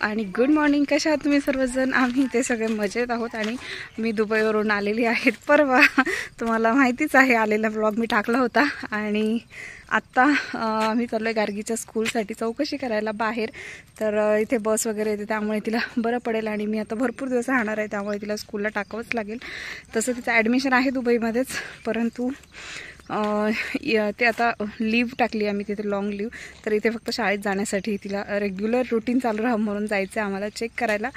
आणि good morning. कशा आहात तुम्ही सर्वजण? आम्ही ते सगळे मजेत आहोत. आणि मी दुबईवरून आलेली आहे परवा. तुम्हाला माहितीच आहे, आलेला ब्लॉग मी टाकला होता. आणि आत्ता आम्ही चाललो आहे गार्गीच्या स्कूलसाठी चौकशी करायला बाहेर. तर इथे बस वगैरे येते, त्यामुळे तिला बरं पडेल. आणि मी आता भरपूर दिवस राहणार आहे, त्यामुळे तिला स्कूलला टाकावंच लागेल. तसं तिचं ॲडमिशन आहे दुबईमध्येच, परंतु ते आता लीव टाकली आम्ही तिथे, लॉंग लीव. तर इथे फक्त शाळेत जाण्यासाठी तिला रेग्युलर रुटीन चालू राहा म्हणून जायचं आहे आम्हाला, चेक करायला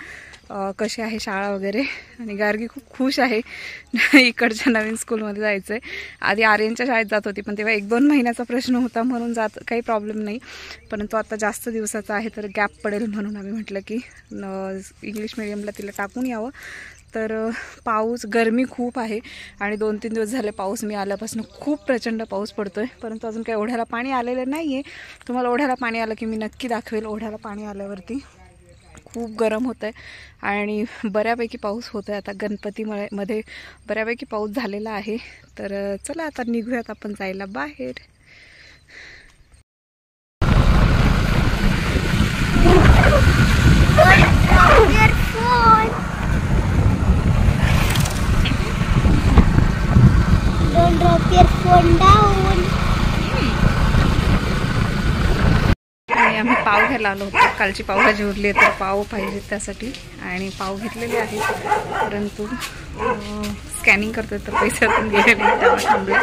कशी आहे शाळा वगैरे. आणि गार्गी खूप खुश आहे इकडच्या नवीन स्कूलमध्ये जायचं आहे. आधी आर्यनच्या शाळेत जात होती, पण तेव्हा 1-2 महिन्याचा प्रश्न होता म्हणून काही प्रॉब्लेम नाही. परंतु आता जास्त दिवसाचा आहे, तर गॅप पडेल म्हणून आम्ही म्हटलं की इंग्लिश मिडियमला तिला टाकून यावं. तर पाऊस, गरमी खूप आहे. आणि 2-3 दिवस झाले पाऊस, मी आल्यापासून खूप प्रचंड पाऊस पडतो आहे. परंतु अजून काही ओढ्याला पाणी आलेलं नाही आहे. तुम्हाला ओढ्याला पाणी आलं की मी नक्की दाखवेल. ओढ्याला पाणी आल्यावरती खूप गरम होतं आहे आणि बऱ्यापैकी पाऊस होतो आहे. आता गणपतीमध्ये बऱ्यापैकी पाऊस झालेला आहे. तर चला आता निघूयात आपण जायला बाहेर. आणि आम्ही पाव घ्यायला आलो होतो. कालची पावभाजी उरली तर पाव पाहिजे त्यासाठी, आणि पाव घेतलेले आहेत. परंतु स्कॅनिंग करतोय तर पैशातून गेले नाही, त्यामुळे थांबले.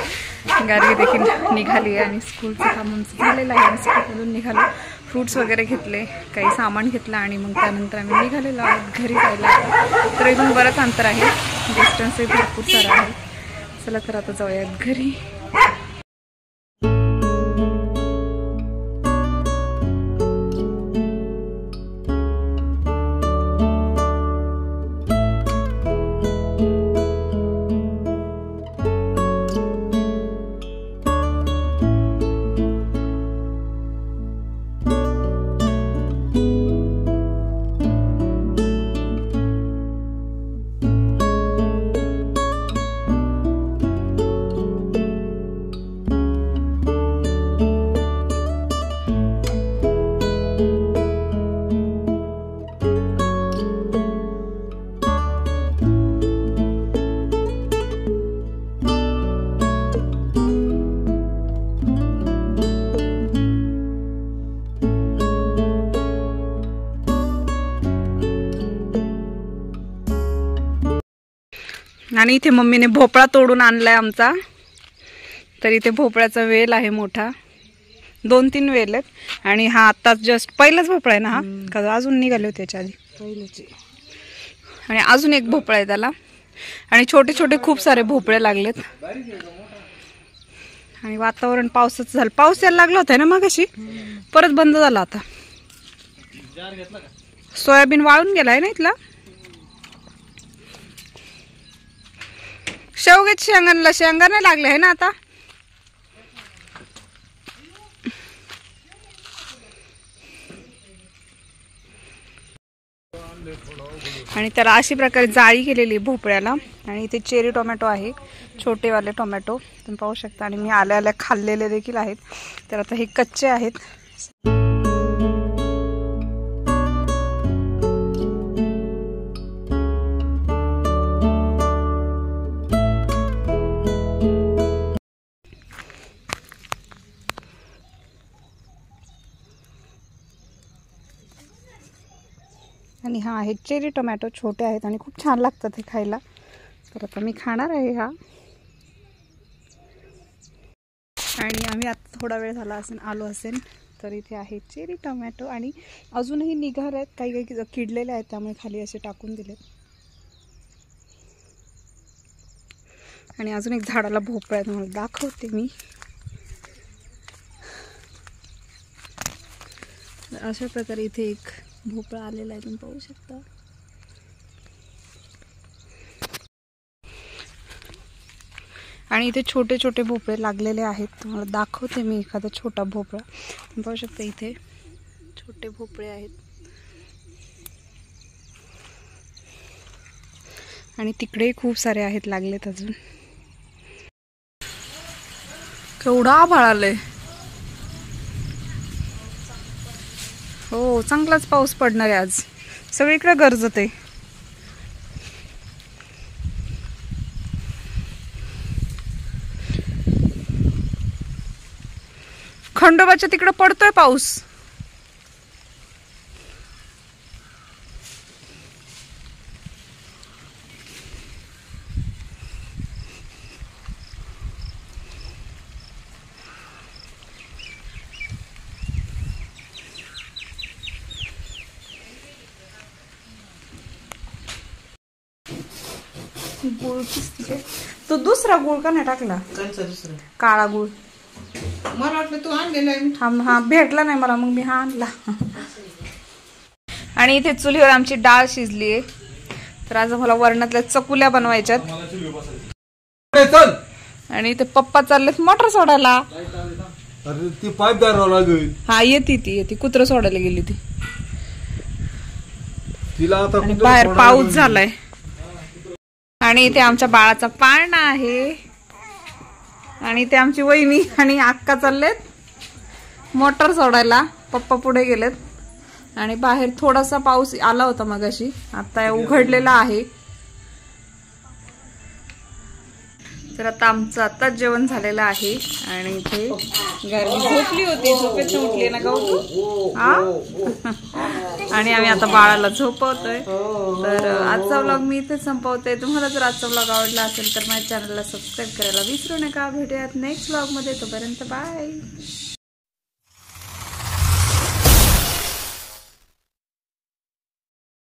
गार्गी देखील निघाली आणि स्कूलचं काम आमचं झालेलं आहे. आणि स्कूलमधून निघालो, फ्रूट्स वगैरे घेतले, काही सामान घेतलं आणि मग त्यानंतर आम्ही निघालेलो आहोत घरी जायला. तर इथून बरंच अंतर आहे, डिस्टन्सही भरपूर सारं आहे. चला तर आता जाऊयात घरी. आणि इथे मम्मीने भोपळा तोडून आणलाय आमचा. तर इथे भोपळ्याचा वेल आहे मोठा, 2-3 वेल आहेत. आणि हा आत्ताच जस्ट पहिलाच भोपळा आहे ना हा, का अजून निघाले होते त्याच्या आधी? पहिलेचे. आणि अजून एक भोपळा आहे त्याला. आणि छोटे छोटे खूप सारे भोपळे लागलेत. आणि वातावरण पावसाचं झालं, पाऊस यायला लागला होता ना मगाशी, परत बंद झाला आता. सोयाबीन वाळून गेलाय ना इथला. शेवग्याची शेंगा नाही लागले आहे ना आता. आणि त्याला अशी प्रकारे जाळी केलेली भोपळ्याला. आणि इथे चेरी टोमॅटो आहे, छोटेवाले टोमॅटो तुम्ही पाहू शकता. आणि मी आल्या आल्या खाल्लेले देखील आहेत. तर आता हे कच्चे आहेत. आणि हा आहे चेरी टोमॅटो, छोटे आहेत आणि खूप छान लागतात हे खायला. तर आता मी खाणार आहे हा. आणि आम्ही आता थोडा वेळ झाला असेल आलो असेल. तर इथे आहे चेरी टोमॅटो आणि अजूनही निघाले आहेत, काही काही किडलेले आहेत, त्यामुळे खाली असे टाकून दिलेत. आणि अजून एक झाडाला भोपळा आहे, तुम्हाला दाखवते मी. अशा प्रकारे इथे एक भोपळा आलेला आहे, तुम्ही पाहू शकता. आणि इथे छोटे छोटे भोपळे लागलेले आहेत, तुम्हाला दाखवते मी एखादा छोटा भोपळा. तुम्ही पाहू शकता इथे छोटे भोपळे आहेत. आणि तिकडेही खूप सारे आहेत लागलेत अजून. केवढा आभाळ आलंय. हो चांगलाच पाऊस पडणार आहे आज. सगळीकडे गरजत आहे. खंडोबाच्या तिकडे पडतोय पाऊस. गुळ तो दुसरा गुळ का नाही टाकला? काळा गुळ मला वाटलं तू आणलेला आहे. हा भेटला नाही मला, मग मी हा आणला. आणि इथे चुलीवर आमची डाळ शिजली आहे. तर आज मला वरणातल्या चकुल्या बनवायच्यात. आणि इथे पप्पा चाललेत मोटर सोडायला. ती पाईप दारावं लागेल. हा येते कुत्र सोडायला गेली ती. तिला आता बाहेर पाऊस झालाय. आणि इथे आमच्या बाळाचा पाळणा आहे. आणि इथे आमची वहिनी आणि अक्का चाललेत मोटर सोडायला. पप्पा पुढे गेलेत. आणि बाहेर थोडासा पाऊस आला होता मगाशी, आता उघडलेला आहे. तर आता आमचं आताच जेवण झालेलं आहे. आणि इथे गर्दी झोपली होती, झोपेत उठली ना गौतू. आणि आम्ही आता बाळाला झोपवतोय. तर आजचा व्लॉग मी इथे संपवते. तुम्हाला जर आजचा व्लॉग आवडला असेल तर माझ्या चॅनलला सबस्क्राईब करायला विसरू नका. भेटूयात नेक्स्ट व्लॉग मध्ये. तोपर्यंत बाय.